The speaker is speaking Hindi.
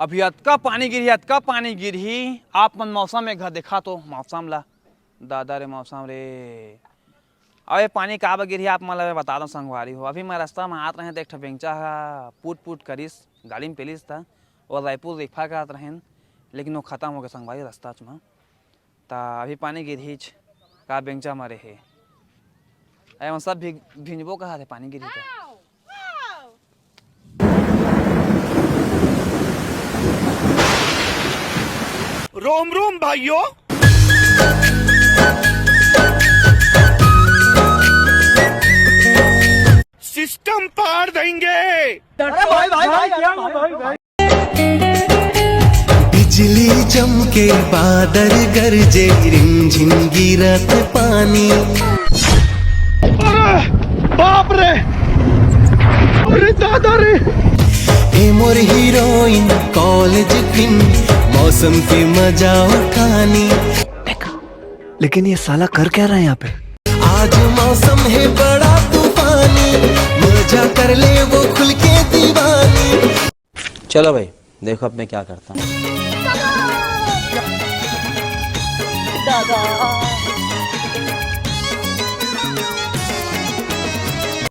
अभी अतका पानी गिरही आप मन मौसम में घर देखा तो मौसम ला दादा रे मौसम रे। अबे पानी का गिरही आप मन ला बता दो संगवारी हो। अभी मैं रास्ता में आत रहे तो एक ठो बेंचा पुट पुट करिस गाड़ी में पेलिस था और रायपुर रिफा का आत रहें लेकिन वो खत्म हो गया संगवारी रास्ता में। ता अभी पानी गिरही का बेंचा मरे है अरे सब भिंजबो कहा थे पानी गिरी था। रोम रोम भाइयों, सिस्टम पार देंगे। बिजली चमके बादल गरजे रिमझिम गिरत पानी। अरे बाप रे, अरे दादा रे। ए मोर हीरोइन कॉलेज फिन मौसम की मजा उठानी। लेकिन ये साला कर क्या रहा है यहाँ पे? आज मौसम है बड़ा तूफानी, मजा कर ले वो खुल के दीवानी। चलो भाई देखो अब मैं क्या करता हूँ। दादा